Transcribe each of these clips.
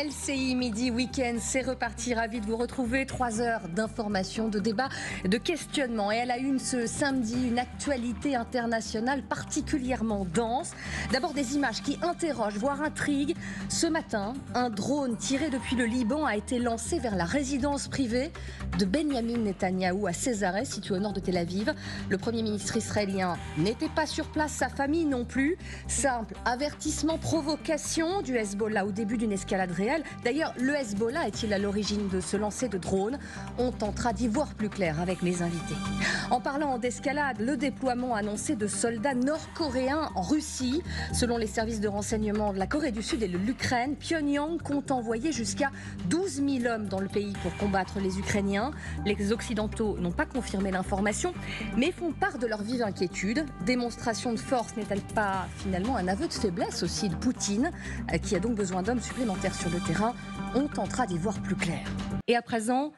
LCI Midi Week-end, c'est reparti. Ravi de vous retrouver. 3 heures d'information, de débat, de questionnement. Et elle a eu ce samedi une actualité internationale particulièrement dense. D'abord des images qui interrogent, voire intriguent. Ce matin, un drone tiré depuis le Liban a été lancé vers la résidence privée de Benyamin Netanyahou à Césarée, située au nord de Tel Aviv. Le Premier ministre israélien n'était pas sur place, sa famille non plus. Simple avertissement, provocation du Hezbollah au début d'une escalade réelle. D'ailleurs, le Hezbollah est-il à l'origine de ce lancer de drones? On tentera d'y voir plus clair avec mes invités. En parlant d'escalade, le déploiement annoncé de soldats nord-coréens en Russie. Selon les services de renseignement de la Corée du Sud et de l'Ukraine, Pyongyang compte envoyer jusqu'à 12 000 hommes dans le pays pour combattre les Ukrainiens. Les Occidentaux n'ont pas confirmé l'information, mais font part de leur vive inquiétude. Démonstration de force n'est-elle pas finalement un aveu de faiblesse aussi de Poutine, qui a donc besoin d'hommes supplémentaires sur le terrain? On tentera d'y voir plus clair. Et à présent,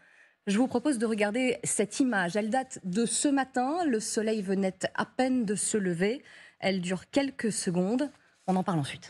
je vous propose de regarder cette image. Elle date de ce matin. Le soleil venait à peine de se lever. Elle dure quelques secondes. On en parle ensuite.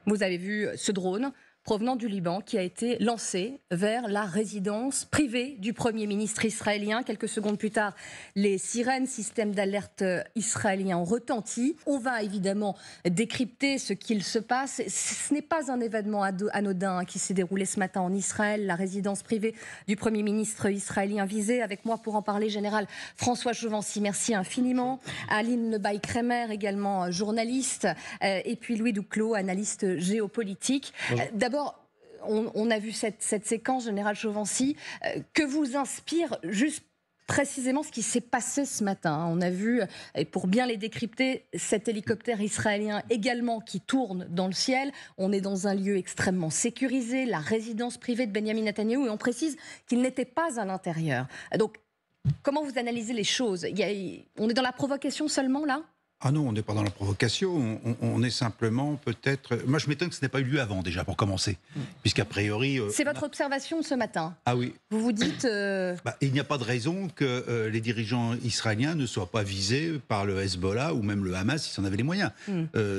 Vous avez vu ce drone provenant du Liban qui a été lancé vers la résidence privée du Premier ministre israélien. Quelques secondes plus tard, les sirènes, système d'alerte israélien, ont retenti. On va évidemment décrypter ce qu'il se passe. Ce n'est pas un événement anodin qui s'est déroulé ce matin en Israël. La résidence privée du Premier ministre israélien visée. Avec moi pour en parler, général François Chauvency, merci infiniment. Aline Lebaille-Kremer, également journaliste. Et puis Louis Duclos, analyste géopolitique. D'abord, on a vu cette séquence, général Chauvency. Que vous inspire juste précisément ce qui s'est passé ce matin? On a vu, et pour bien les décrypter, cet hélicoptère israélien également qui tourne dans le ciel. On est dans un lieu extrêmement sécurisé, la résidence privée de Benyamin Netanyahou, et on précise qu'il n'était pas à l'intérieur. Donc, comment vous analysez les choses? On est dans la provocation seulement, là? Ah non, on n'est pas dans la provocation, on est simplement peut-être... Moi je m'étonne que ce n'ait pas eu lieu avant déjà, pour commencer, puisqu'à priori... C'est votre observation ce matin? Ah oui. Vous vous dites... il n'y a pas de raison que les dirigeants israéliens ne soient pas visés par le Hezbollah ou même le Hamas s'ils en avaient les moyens.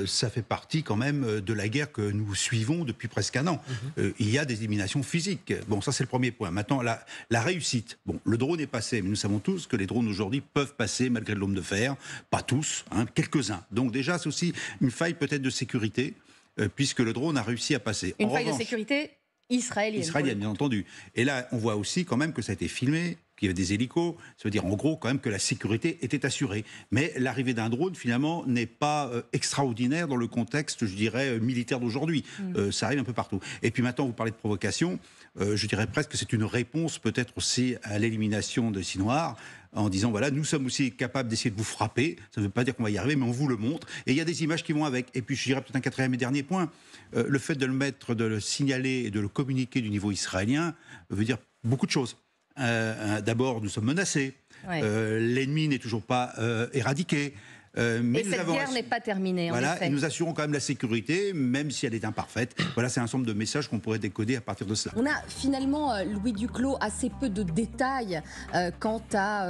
Ça fait partie quand même de la guerre que nous suivons depuis presque un an. Il y a des éliminations physiques. Bon, ça c'est le premier point. Maintenant, la réussite. Bon, le drone est passé, mais nous savons tous que les drones aujourd'hui peuvent passer malgré l'homme de fer. Pas tous, quelques-uns. Donc déjà, c'est aussi une faille peut-être de sécurité, puisque le drone a réussi à passer. Une faille de sécurité israélienne. Israélienne, bien entendu. Et là, on voit aussi quand même que ça a été filmé, qu'il y avait des hélicos. Ça veut dire en gros quand même que la sécurité était assurée. Mais l'arrivée d'un drone, finalement, n'est pas extraordinaire dans le contexte, je dirais, militaire d'aujourd'hui. Ça arrive un peu partout. Et puis maintenant, vous parlez de provocation. Je dirais presque que c'est une réponse peut-être aussi à l'élimination de Sinoir, en disant voilà, nous sommes aussi capables d'essayer de vous frapper. Ça ne veut pas dire qu'on va y arriver, mais on vous le montre. Et il y a des images qui vont avec. Et puis je dirais peut-être un quatrième et dernier point. Le fait de le signaler et de le communiquer du niveau israélien veut dire beaucoup de choses. D'abord, nous sommes menacés. Oui. L'ennemi n'est toujours pas éradiqué. Mais cette guerre n'est pas terminée, en effet. Et nous assurons quand même la sécurité, même si elle est imparfaite. Voilà, c'est un ensemble de messages qu'on pourrait décoder à partir de cela. On a finalement, Louis Duclos, assez peu de détails quant à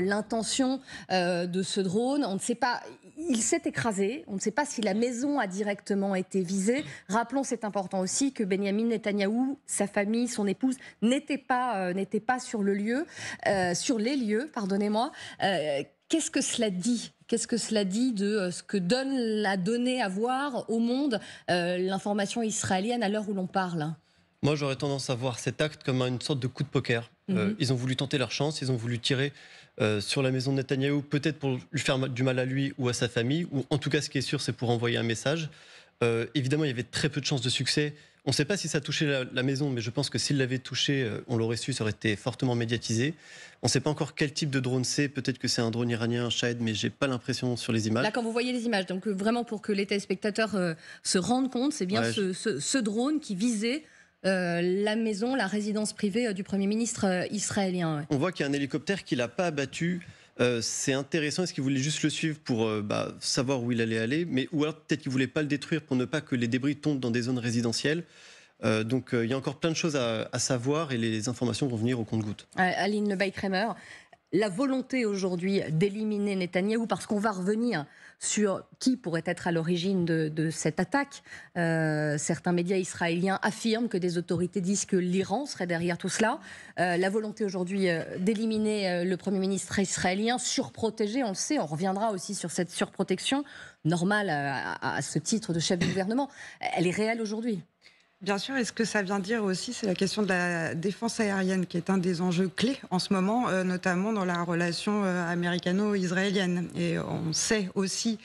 l'intention de ce drone. On ne sait pas, il s'est écrasé, on ne sait pas si la maison a directement été visée. Rappelons, c'est important aussi, que Benyamin Netanyahou, sa famille, son épouse, n'étaient pas sur le lieu, sur les lieux, pardonnez-moi. Qu'est-ce que cela dit? Qu'est-ce que cela dit de ce que l'a donné à voir au monde l'information israélienne à l'heure où l'on parle? Moi, j'aurais tendance à voir cet acte comme une sorte de coup de poker. Ils ont voulu tenter leur chance, ils ont voulu tirer sur la maison de Netanyahou, peut-être pour lui faire du mal à lui ou à sa famille, ou en tout cas, ce qui est sûr, c'est pour envoyer un message. Évidemment, il y avait très peu de chances de succès. On ne sait pas si ça touchait la maison, mais je pense que s'il l'avait touché, on l'aurait su, ça aurait été fortement médiatisé. On ne sait pas encore quel type de drone c'est. Peut-être que c'est un drone iranien, un Shahed, mais je n'ai pas l'impression sur les images. Là, quand vous voyez les images, donc vraiment pour que les téléspectateurs se rendent compte, c'est bien ce drone qui visait la maison, la résidence privée du Premier ministre israélien. On voit qu'il y a un hélicoptère qui ne l'a pas abattu. C'est intéressant. Est-ce qu'il voulait juste le suivre pour savoir où il allait aller, ou alors peut-être qu'il ne voulait pas le détruire pour ne pas que les débris tombent dans des zones résidentielles. Donc il y a encore plein de choses à savoir et les informations vont venir au compte-gouttes. Aline Lebay-Kramer, la volonté aujourd'hui d'éliminer Netanyahou, parce qu'on va revenir sur qui pourrait être à l'origine de cette attaque. Certains médias israéliens affirment que des autorités disent que l'Iran serait derrière tout cela. La volonté aujourd'hui d'éliminer le Premier ministre israélien, surprotégé, on le sait, on reviendra aussi sur cette surprotection normale à ce titre de chef du gouvernement. Elle est réelle aujourd'hui. Bien sûr, et ce que ça vient dire aussi, c'est la question de la défense aérienne, qui est un des enjeux clés en ce moment, notamment dans la relation américano-israélienne. Et on sait aussi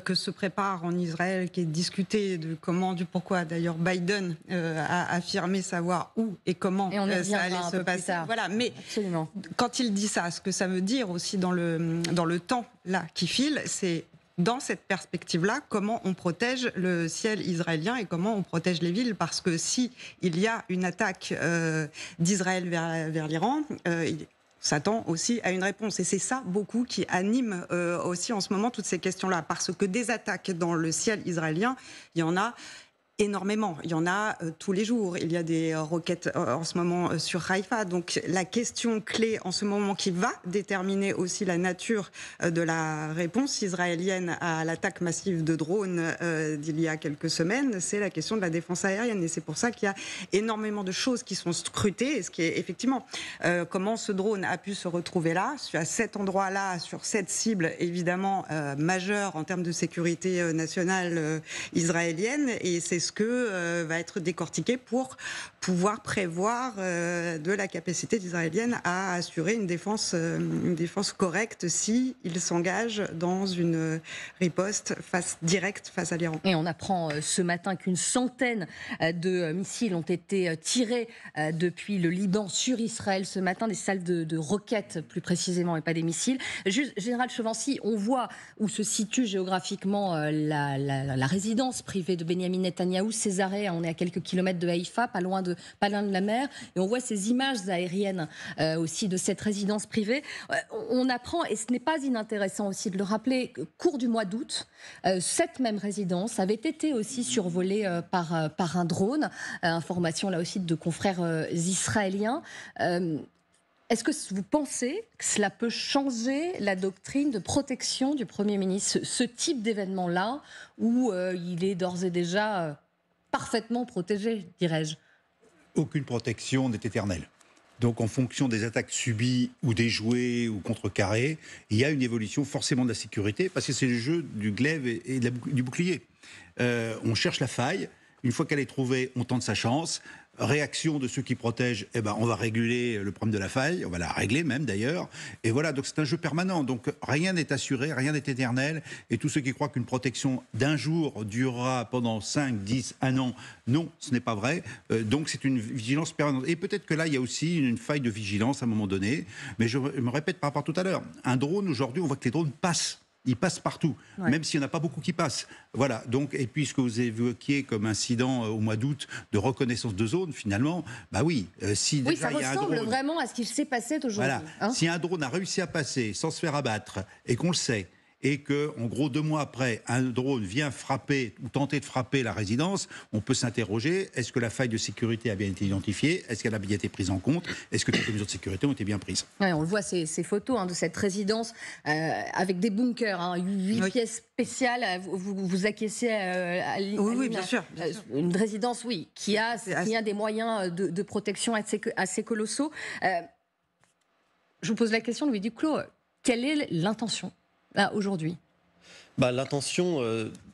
que se prépare en Israël, qui est discuté de comment, du pourquoi. D'ailleurs, Biden a affirmé savoir où et comment ça allait se passer. Voilà. Mais absolument, quand il dit ça, ce que ça veut dire aussi dans le temps là qui file, c'est dans cette perspective-là, comment on protège le ciel israélien et comment on protège les villes. Parce que si il y a une attaque d'Israël vers l'Iran, il s'attend aussi à une réponse. Et c'est ça beaucoup qui anime aussi en ce moment toutes ces questions-là. Parce que des attaques dans le ciel israélien, il y en a énormément. Il y en a tous les jours. Il y a des roquettes en ce moment sur Haïfa. Donc la question clé en ce moment qui va déterminer aussi la nature de la réponse israélienne à l'attaque massive de drones d'il y a quelques semaines, c'est la question de la défense aérienne. Et c'est pour ça qu'il y a énormément de choses qui sont scrutées. Et ce qui est effectivement comment ce drone a pu se retrouver là, à cet endroit-là, sur cette cible évidemment majeure en termes de sécurité nationale israélienne. Et c'est ce que va être décortiqué pour pouvoir prévoir de la capacité israélienne à assurer une défense correcte si il s'engage dans une riposte directe face à l'Iran. Et on apprend ce matin qu'une centaine de missiles ont été tirés depuis le Liban sur Israël ce matin, des salles de roquettes plus précisément et pas des missiles. Juste, Général Chevancy, on voit où se situe géographiquement la résidence privée de Benyamin Netanyahou, Césarée, on est à quelques kilomètres de Haïfa, pas loin de la mer, et on voit ces images aériennes aussi de cette résidence privée. On apprend, et ce n'est pas inintéressant aussi de le rappeler, cours du mois d'août, cette même résidence avait été aussi survolée par un drone, information là aussi de confrères israéliens. Est-ce que vous pensez que cela peut changer la doctrine de protection du Premier ministre, ce type d'événement-là, où il est d'ores et déjà parfaitement protégé, dirais-je? Aucune protection n'est éternelle. Donc en fonction des attaques subies ou déjouées ou contrecarrées, il y a une évolution forcément de la sécurité, parce que c'est le jeu du glaive et du bouclier. On cherche la faille, une fois qu'elle est trouvée, on tente sa chance. Réaction de ceux qui protègent, on va régler le problème de la faille, on va la régler même d'ailleurs. Et voilà, donc c'est un jeu permanent. Donc rien n'est assuré, rien n'est éternel. Et tous ceux qui croient qu'une protection d'un jour durera pendant 5, 10, 1 an, non, ce n'est pas vrai. Donc c'est une vigilance permanente. Et peut-être que là, il y a aussi une faille de vigilance à un moment donné. Mais je me répète par rapport à tout à l'heure. Un drone, aujourd'hui, on voit que les drones passent. Ils passent partout, ouais, même s'il n'y en a pas beaucoup qui passent. Voilà. Donc, et puis ce que vous évoquiez comme incident au mois d'août de reconnaissance de zone, finalement, bah oui. Si oui, déjà, ça ressemble vraiment à ce qui s'est passé aujourd'hui. Voilà. Hein, si un drone a réussi à passer sans se faire abattre, et qu'on le sait, et que, en gros, 2 mois après, un drone vient frapper ou tenter de frapper la résidence, on peut s'interroger, est-ce que la faille de sécurité a bien été identifiée? Est-ce qu'elle a bien été prise en compte? Est-ce que toutes les mesures de sécurité ont été bien prises? Ouais, on le voit, ces photos de cette résidence avec des bunkers, 8 pièces spéciales. Vous acquiescez à oui, bien sûr. Une résidence, oui, qui a des moyens de protection assez colossaux. Je vous pose la question, Louis Duclos, quelle est l'intention là, aujourd'hui? L'intention,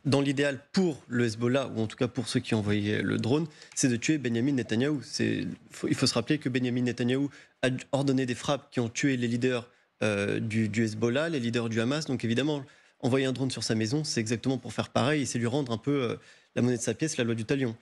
dans l'idéal pour le Hezbollah, ou en tout cas pour ceux qui ont envoyé le drone, c'est de tuer Benyamin Netanyahou. Il faut se rappeler que Benyamin Netanyahou a ordonné des frappes qui ont tué les leaders du Hezbollah, les leaders du Hamas. Donc évidemment, envoyer un drone sur sa maison, c'est exactement pour faire pareil et c'est lui rendre un peu la monnaie de sa pièce, la loi du talion.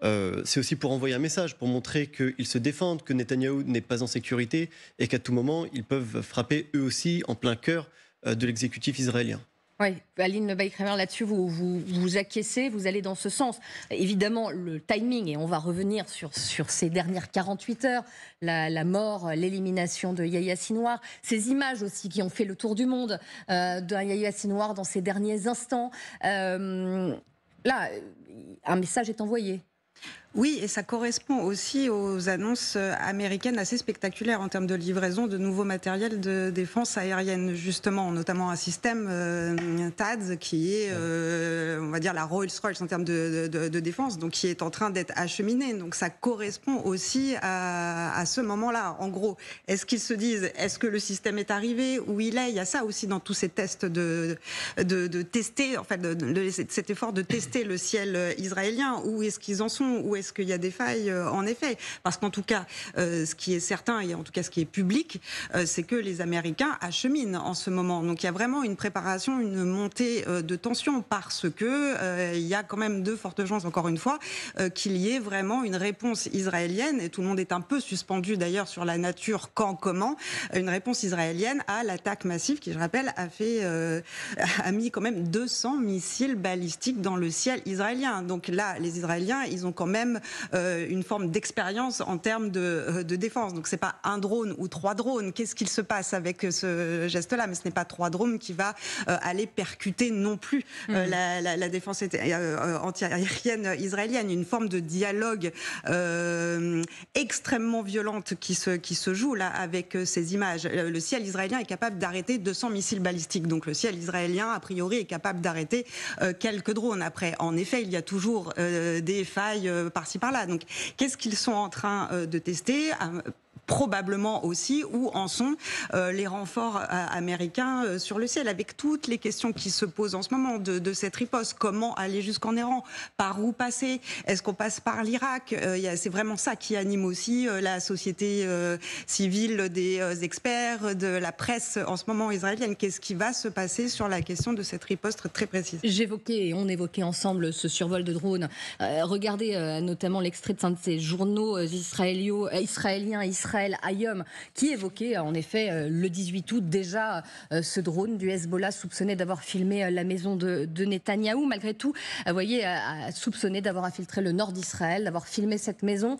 C'est aussi pour envoyer un message, pour montrer qu'ils se défendent, que Netanyahou n'est pas en sécurité et qu'à tout moment, ils peuvent frapper eux aussi en plein cœur de l'exécutif israélien. Oui, Aline Lebay-Kramer, là-dessus, vous acquiescez, vous allez dans ce sens. Évidemment, le timing, et on va revenir sur ces dernières 48 heures, la mort, l'élimination de Yahya Sinwar, ces images aussi qui ont fait le tour du monde de Yahya Sinwar dans ces derniers instants. Là, un message est envoyé. Oui, et ça correspond aussi aux annonces américaines assez spectaculaires en termes de livraison de nouveaux matériels de défense aérienne, justement, notamment un système THAAD qui est, on va dire, la Rolls-Royce en termes de défense, donc qui est en train d'être acheminé. Donc ça correspond aussi à ce moment-là. En gros, est-ce qu'ils se disent, est-ce que le système est arrivé, où il est? Il y a ça aussi dans tous ces tests de tester, en fait, cet effort de tester le ciel israélien. Où est-ce qu'ils en sont? Où est-ce qu'il y a des failles, en effet? Parce qu'en tout cas, ce qui est certain, et en tout cas ce qui est public, c'est que les Américains acheminent en ce moment. Donc il y a vraiment une préparation, une montée de tension, parce que il y a quand même de fortes chances, encore une fois, qu'il y ait vraiment une réponse israélienne, et tout le monde est un peu suspendu d'ailleurs sur la nature, quand, comment, une réponse israélienne à l'attaque massive qui, je rappelle, a mis quand même 200 missiles balistiques dans le ciel israélien. Donc là, les Israéliens, ils ont quand même une forme d'expérience en termes de défense. Donc c'est pas un drone ou 3 drones. Qu'est-ce qu'il se passe avec ce geste-là? Mais ce n'est pas 3 drones qui va aller percuter non plus la défense anti-aérienne israélienne. Une forme de dialogue extrêmement violente qui se joue là avec ces images. Le ciel israélien est capable d'arrêter 200 missiles balistiques. Donc le ciel israélien, a priori, est capable d'arrêter quelques drones. Après, en effet, il y a toujours des failles par-ci par-là. Donc, qu'est-ce qu'ils sont en train de tester? Probablement aussi où en sont les renforts américains sur le ciel, avec toutes les questions qui se posent en ce moment de cette riposte. Comment aller jusqu'en Iran? Par où passer? Est-ce qu'on passe par l'Irak? C'est vraiment ça qui anime aussi la société civile, des experts, de la presse en ce moment israélienne. Qu'est-ce qui va se passer sur la question de cette riposte très précise? J'évoquais, et on évoquait ensemble ce survol de drones. Regardez notamment l'extrait de ces journaux israéliens, Israël Hayom, qui évoquait en effet le 18 août déjà ce drone du Hezbollah soupçonné d'avoir filmé la maison de Netanyahou. Malgré tout, vous voyez, soupçonné d'avoir infiltré le nord d'Israël, d'avoir filmé cette maison.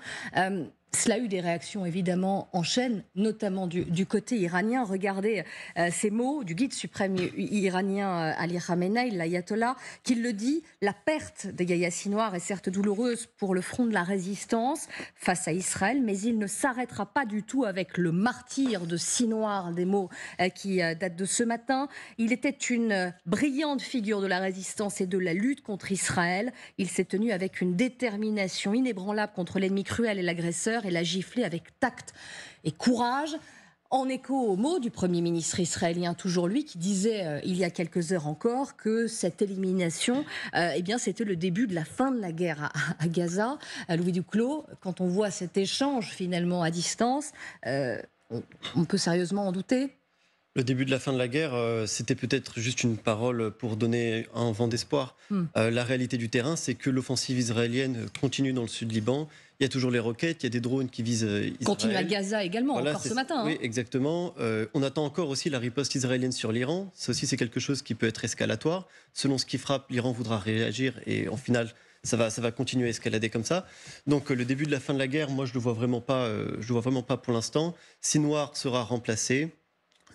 Cela a eu des réactions évidemment en chaîne, notamment du côté iranien. Regardez ces mots du guide suprême iranien Ali Khamenei, l'ayatollah, qui le dit: la perte de Yahya Sinwar est certes douloureuse pour le front de la résistance face à Israël, mais il ne s'arrêtera pas du tout avec le martyre de Sinwar, des mots qui datent de ce matin. Il était une brillante figure de la résistance et de la lutte contre Israël. Il s'est tenu avec une détermination inébranlable contre l'ennemi cruel et l'agresseur, et l'a giflé avec tact et courage. En écho aux mots du Premier ministre israélien, toujours lui, qui disait il y a quelques heures encore que cette élimination, c'était le début de la fin de la guerre à Gaza. Louis Duclos, quand on voit cet échange finalement à distance, on peut sérieusement en douter. Le début de la fin de la guerre, c'était peut-être juste une parole pour donner un vent d'espoir. La réalité du terrain, c'est que l'offensive israélienne continue dans le sud Liban. Il y a toujours les roquettes, il y a des drones qui visent Israël. Continue à Gaza également, voilà, encore ce matin. Oui, exactement. On attend encore aussi la riposte israélienne sur l'Iran. Ça aussi, c'est quelque chose qui peut être escalatoire. Selon ce qui frappe, l'Iran voudra réagir et en final, ça va continuer à escalader comme ça. Donc le début de la fin de la guerre, moi, je ne le vois vraiment pas pour l'instant. Sinwar sera remplacé.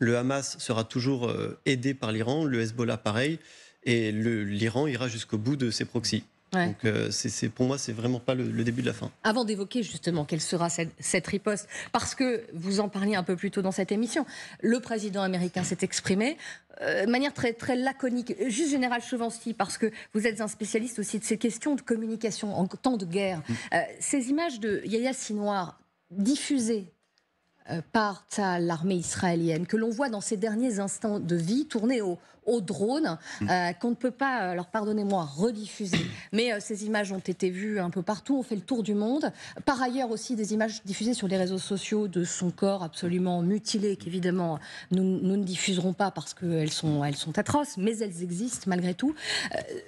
Le Hamas sera toujours aidé par l'Iran, le Hezbollah pareil, et l'Iran ira jusqu'au bout de ses proxys. Ouais. Donc pour moi, c'est vraiment pas le début de la fin. Avant d'évoquer justement quelle sera cette riposte, parce que vous en parliez un peu plus tôt dans cette émission, le président américain s'est exprimé de manière très, très laconique. Juste général Chovancy, parce que vous êtes un spécialiste aussi de ces questions de communication en temps de guerre. Ces images de Yahya Sinwar diffusées par l'armée israélienne, que l'on voit dans ses derniers instants de vie, tourner au drone, qu'on ne peut pas, alors pardonnez-moi, rediffuser. Mais ces images ont été vues un peu partout, ont fait le tour du monde. Par ailleurs aussi des images diffusées sur les réseaux sociaux de son corps absolument mutilé, qu'évidemment nous ne diffuserons pas parce qu'elles sont atroces, mais elles existent malgré tout.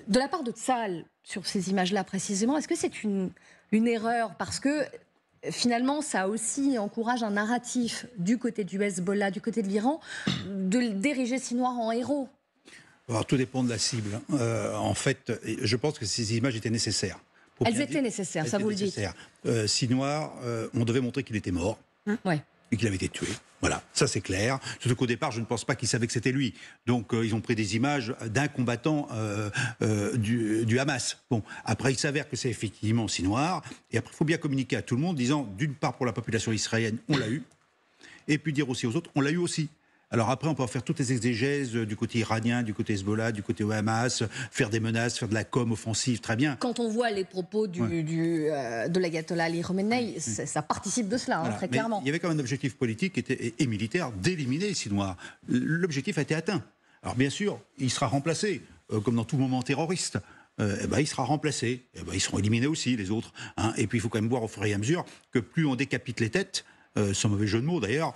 De la part de Tzahal, sur ces images-là précisément, est-ce que c'est une erreur? Parce que finalement, ça aussi encourage un narratif du côté du Hezbollah, du côté de l'Iran, d'ériger Sinwar en héros. Alors, tout dépend de la cible. En fait, je pense que ces images étaient nécessaires. Elles étaient nécessaires, ça vous le dites. Sinwar, on devait montrer qu'il était mort et qu'il avait été tué. Voilà, ça c'est clair. Surtout qu'au départ, je ne pense pas qu'ils savaient que c'était lui. Donc ils ont pris des images d'un combattant du Hamas. Bon, après il s'avère que c'est effectivement Sinwar. Et après, il faut bien communiquer à tout le monde, disant d'une part pour la population israélienne, on l'a eu, et puis dire aussi aux autres, on l'a eu aussi. Alors après, on peut en faire toutes les exégèses du côté iranien, du côté Hezbollah, du côté Hamas, faire des menaces, faire de la com offensive, très bien. Quand on voit les propos de l'ayatollah Ali Khamenei, ça participe de cela, voilà. Très clairement. Il y avait quand même un objectif politique et militaire d'éliminer les Sinwar. L'objectif a été atteint. Alors bien sûr, il sera remplacé, comme dans tout moment terroriste. Il sera remplacé. Ils seront éliminés aussi, les autres. Hein. Et puis il faut quand même voir au fur et à mesure que plus on décapite les têtes, sans mauvais jeu de mots d'ailleurs,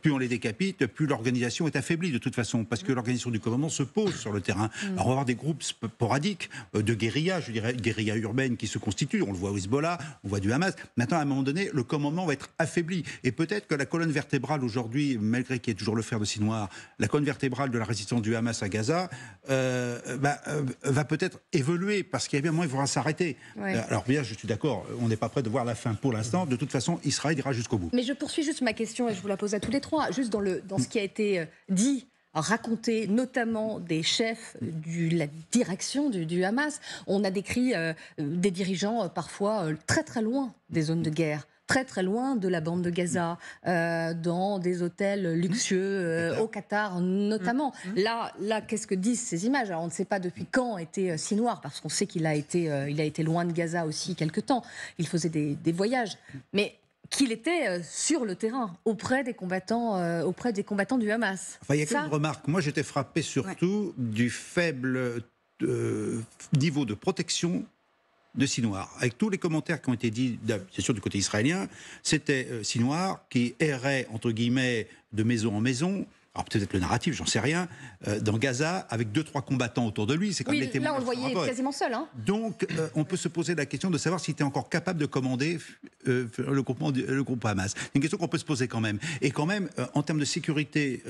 plus on les décapite, plus l'organisation est affaiblie de toute façon, parce que l'organisation du commandement se pose sur le terrain. Alors on va avoir des groupes sporadiques de guérilla, je dirais, guérilla urbaine qui se constituent, on le voit au Hezbollah, on voit du Hamas. Maintenant, à un moment donné, le commandement va être affaibli. Et peut-être que la colonne vertébrale aujourd'hui, malgré qu'il y ait toujours le fer de Sinwar, la colonne vertébrale de la résistance du Hamas à Gaza va peut-être évoluer, parce qu'il y a bien un moment, il faudra s'arrêter. Ouais. Alors bien, je suis d'accord, on n'est pas prêt de voir la fin pour l'instant. De toute façon, Israël ira jusqu'au bout. Mais je poursuis juste ma question et je vous la pose à tous les trois. Juste dans ce qui a été dit, raconté, notamment des chefs de la direction du Hamas, on a décrit des dirigeants parfois très très loin des zones de guerre. Très très loin de la bande de Gaza, dans des hôtels luxueux, au Qatar notamment. Là, qu'est-ce que disent ces images? Alors, on ne sait pas depuis quand était Sinwar, parce qu'on sait qu'il a été loin de Gaza aussi quelque temps. Il faisait des voyages. Mais qu'il était sur le terrain, auprès des combattants du Hamas. Enfin, il y a quelques remarques. Moi, j'étais frappé surtout du faible niveau de protection de Sinwar. Avec tous les commentaires qui ont été dits, c'est sûr du côté israélien, c'était Sinwar qui errait, entre guillemets, de maison en maison. Alors peut-être le narratif, j'en sais rien, dans Gaza, avec 2-3 combattants autour de lui. C'est comme les témoins. Là, on le voyait quasiment seul. Hein. Donc, on peut se poser la question de savoir s'il était encore capable de commander le groupe Hamas. C'est une question qu'on peut se poser quand même. Et quand même, en termes de sécurité,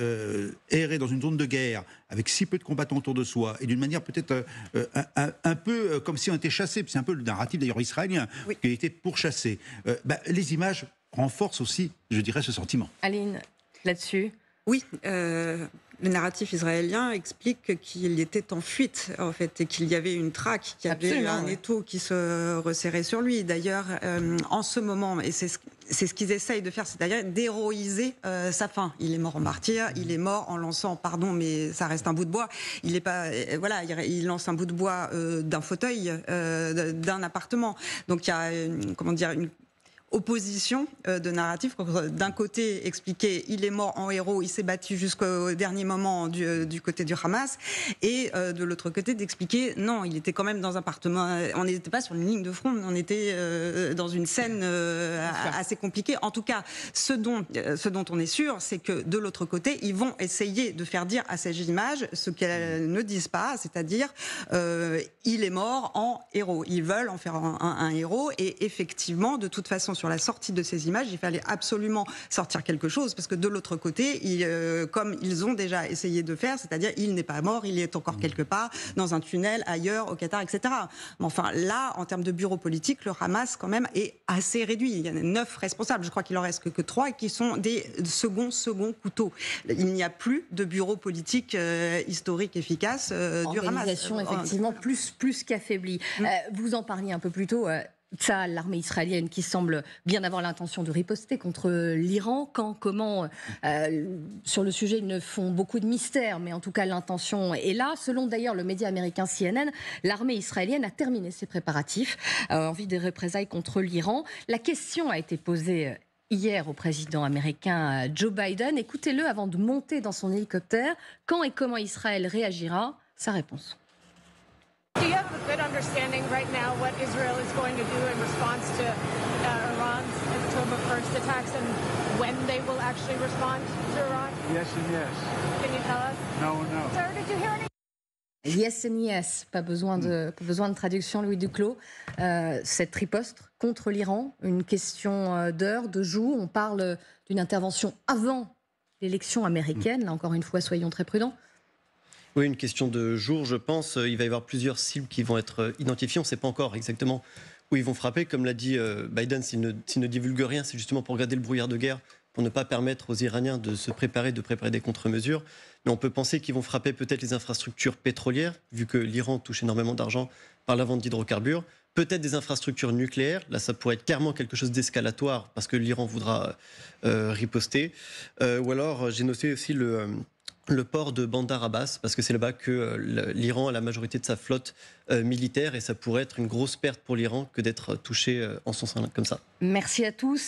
errer dans une zone de guerre, avec si peu de combattants autour de soi, et d'une manière peut-être un peu comme si on était chassé, c'est un peu le narratif d'ailleurs israélien, qui a été pourchassé. Les images renforcent aussi, je dirais, ce sentiment. Aline, là-dessus. Oui, le narratif israélien explique qu'il était en fuite, en fait, et qu'il y avait une traque, qu'il y avait un étau qui se resserrait sur lui. D'ailleurs, en ce moment, et c'est ce qu'ils essayent de faire, c'est-à-dire d'héroïser sa fin. Il est mort en martyr, il est mort en lançant, pardon, mais ça reste un bout de bois. Il est pas, voilà, il lance un bout de bois d'un fauteuil, d'un appartement. Donc il y a, une opposition de narratif. D'un côté, expliquer il est mort en héros, il s'est battu jusqu'au dernier moment du côté du Hamas, et de l'autre côté, d'expliquer non, il était quand même dans un appartement. On n'était pas sur une ligne de front, on était dans une scène assez compliquée. En tout cas, ce dont on est sûr, c'est que de l'autre côté, ils vont essayer de faire dire à ces images ce qu'elles ne disent pas, c'est-à-dire il est mort en héros. Ils veulent en faire un héros, et effectivement, de toute façon, sur la sortie de ces images, il fallait absolument sortir quelque chose, parce que de l'autre côté, comme ils ont déjà essayé de faire, c'est-à-dire il n'est pas mort, il est encore quelque part, dans un tunnel, ailleurs, au Qatar, etc. Mais enfin, là, en termes de bureau politique, le Hamas, quand même, est assez réduit. Il y en a 9 responsables, je crois qu'il en reste que 3, et qui sont des seconds couteaux. Il n'y a plus de bureau politique historique efficace du Hamas. Organisation, effectivement, plus qu'affaiblie. Vous en parliez un peu plus tôt, Tsahal, l'armée israélienne qui semble bien avoir l'intention de riposter contre l'Iran. Quand, comment, sur le sujet, ils ne font beaucoup de mystère, mais en tout cas l'intention est là. Selon d'ailleurs le média américain CNN, l'armée israélienne a terminé ses préparatifs en vue des représailles contre l'Iran. La question a été posée hier au président américain Joe Biden. Écoutez-le avant de monter dans son hélicoptère. Quand et comment Israël réagira? Sa réponse. Do you have a good understanding right now what Israel is going to do in response to Iran's October 1st attacks and when they will actually respond to Iran? Yes and yes. Can you tell us? No and no. Sir, did you hear any? Yes and yes, pas besoin de traduction, Louis Duclos. Cette riposte contre l'Iran, une question d'heure, de jour. On parle d'une intervention avant l'élection américaine. Là encore une fois, soyons très prudents. Oui, une question de jour, je pense. Il va y avoir plusieurs cibles qui vont être identifiées. On ne sait pas encore exactement où ils vont frapper. Comme l'a dit Biden, s'il ne divulgue rien, c'est justement pour garder le brouillard de guerre pour ne pas permettre aux Iraniens de se préparer, de préparer des contre-mesures. Mais on peut penser qu'ils vont frapper peut-être les infrastructures pétrolières, vu que l'Iran touche énormément d'argent par la vente d'hydrocarbures. Peut-être des infrastructures nucléaires. Là, ça pourrait être clairement quelque chose d'escalatoire, parce que l'Iran voudra riposter. Ou alors, j'ai noté aussi le port de Bandar Abbas, parce que c'est là-bas que l'Iran a la majorité de sa flotte militaire, et ça pourrait être une grosse perte pour l'Iran que d'être touché en son sein comme ça. Merci à tous.